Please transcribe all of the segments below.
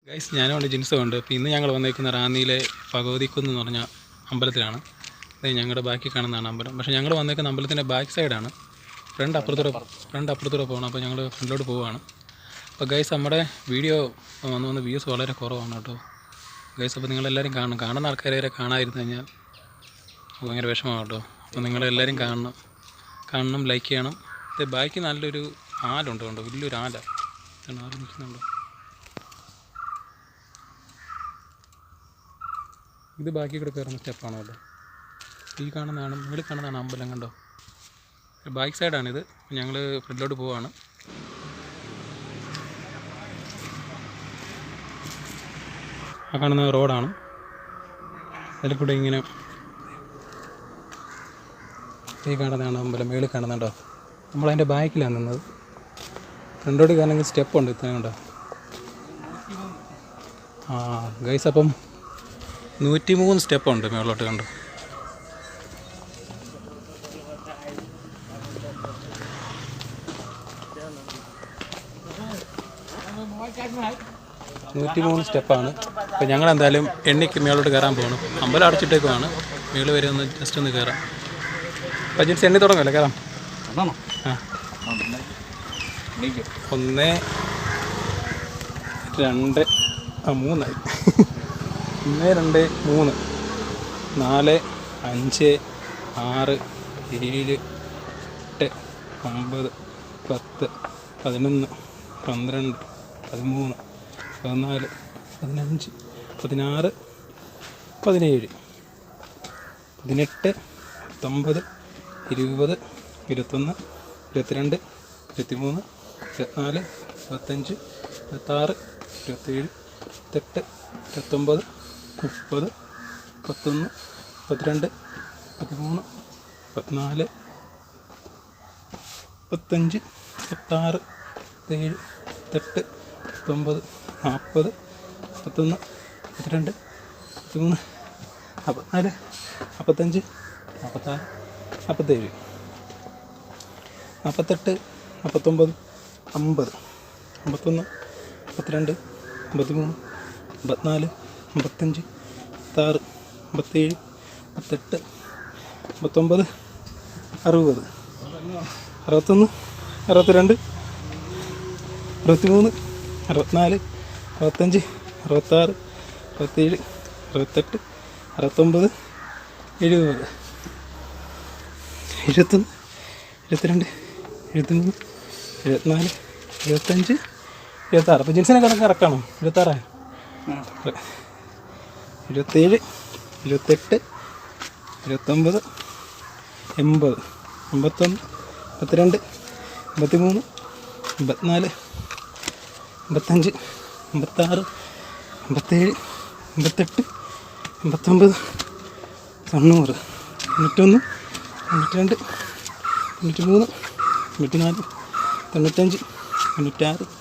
Guys, ഞാനുണ്ട് ജിൻസുണ്ട്. അപ്പോൾ ഇന്ന് ഞങ്ങൾ വന്നേക്കുന്ന റാന്നിയിലെ ഭഗവതിക്കുന്ന് എന്ന് പറഞ്ഞ അമ്പലത്തിലാണ്. അതായത് ഞങ്ങളുടെ ബാക്കി കാണുന്നതാണ് അമ്പലം. പക്ഷേ ഞങ്ങൾ വന്നേക്കുന്ന അമ്പലത്തിൻ്റെ ബാക്ക് സൈഡാണ്. ഫ്രണ്ട് അപ്പുറത്തൂടെ പോകണം. അപ്പോൾ ഞങ്ങൾ ഫ്രണ്ടിലോട്ട് പോവുകയാണ്. അപ്പോൾ ഗൈസ്, നമ്മുടെ വീഡിയോ വന്ന് വ്യൂസ് വളരെ കുറവാണ് കേട്ടോ ഗൈസ്. അപ്പോൾ നിങ്ങളെല്ലാവരും കാണുന്ന ആൾക്കാരെ വരെ കാണാതിരുന്നു കഴിഞ്ഞാൽ ഭയങ്കര വിഷമമാണ് കേട്ടോ. അപ്പോൾ നിങ്ങളെല്ലാവരും കാണണം, ലൈക്ക് ചെയ്യണം. ഇത് ബാക്കി നല്ലൊരു ആലുണ്ട് കേട്ടോ, വലിയൊരു ആല നിൽക്കുന്നുണ്ടോ. ഇത് ബാക്കി കൂടെ കയറുന്ന സ്റ്റെപ്പാണ് കേട്ടോ. ഈ മുകളിൽ കാണുന്നതാണ് അമ്പലം കണ്ടോ. ബാക്ക് സൈഡാണിത്. ഞങ്ങൾ ഫ്രണ്ടിലോട്ട് പോവാണ്. ആ കാണുന്ന റോഡാണ്. അതിൽ കൂടെ ഇങ്ങനെ ഈ കാണുന്നതാണ് അമ്പലം. മുകളിൽ കാണുന്നുണ്ടോ. നമ്മളതിൻ്റെ ബാക്കിലാണ് നിന്നത്. ഫ്രണ്ടിലോട്ട് കയറണമെങ്കിൽ സ്റ്റെപ്പുണ്ട്. ഇത്രയും കണ്ടോ. ഗൈസ്, അപ്പം 103 സ്റ്റെപ്പുണ്ട് മുകളിലോട്ട് കണ്ടു. സ്റ്റെപ്പാണ്. അപ്പോൾ ഞങ്ങൾ എന്തായാലും എണ്ണിക്ക് മുകളിലോട്ട് കയറാൻ പോകണം. അമ്പലം അടച്ചിട്ടേക്കുവാണ്. മുകളിൽ വരെ ഒന്ന് ജസ്റ്റ് ഒന്ന് കയറാം. അപ്പോൾ ജിൻസ് എണ്ണി തുടങ്ങുമല്ലോ, കയറാം. 1 2 3 1 2 3 4 5 6 7 8 9 10 11 12 13 14 15 16 17 18 19 20 21 22 23 24 25 26 27 28 29 30 31 32 33 34 35 36 37 38 39 40 41 42 43 44 45 46 47 48 49 50 51 52 53 54 55 56 57 58 59 60 61 62 63 64 65 66 67 68 69 70 21 22 23 74 75 26. അപ്പോൾ ജിൻസിനെ കറക്റ്റാണോ? 26 27 28 29 80 81 82 83 54 55 56 57 58 89 90 91 92 93 94 95 96 97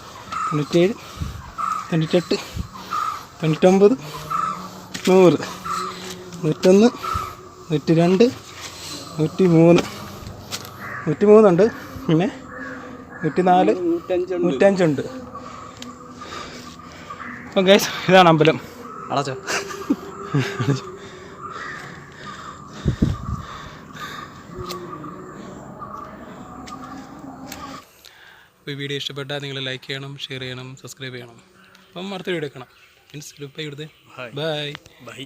98 99 100 101 102 103 103 ഉണ്ട്. പിന്നെ 104 105 ഉണ്ട്. അപ്പം ഗൈസ്, ഇതാണ് അമ്പലം. അടച്ചോ. അപ്പോൾ ഈ വീഡിയോ ഇഷ്ടപ്പെട്ടാൽ നിങ്ങൾ ലൈക്ക് ചെയ്യണം, ഷെയർ ചെയ്യണം, സബ്സ്ക്രൈബ് ചെയ്യണം. അപ്പം അടുത്ത വീഡിയോ കാണാം. മീൻസ് ലുപ്പ ഇവിടുത്തെ ബൈ.